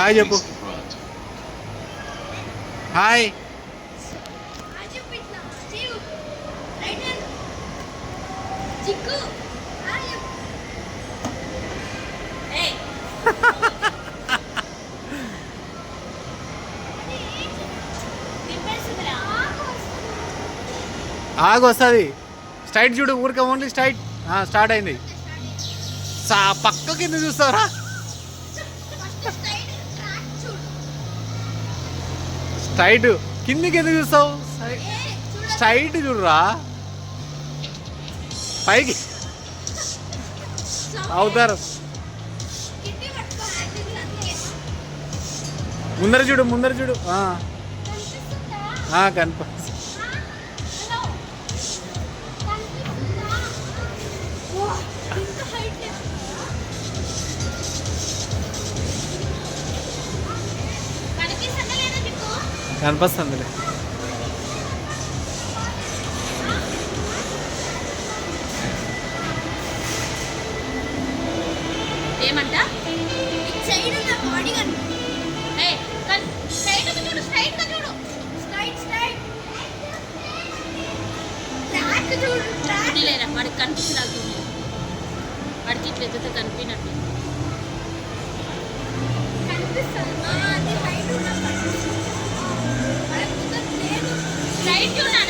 Hi చెప్పు. Hi. ఆగు వస్తుంది. స్ట్రైట్ చూడు, ఊరికే ఓన్లీ స్ట్రైట్. స్టార్ట్ అయింది. పక్కకి ఎందుకు చూస్తావురా? స్ట్రైట్. కిందికి ఎందుకు చూస్తావు? స్ట్రైట్ చూడురా. పైకి అవుతారు. ముందర చూడు, ముందర చూడు. కనిపిస్తుంది. కనిపిస్తుందిలే. ఏమంట లేరా వాడికి కనిపిస్తుంది. వాడికి ఇట్లా ఎదుగుతా కనిపినట్టు స్ట్రైట్ చూడ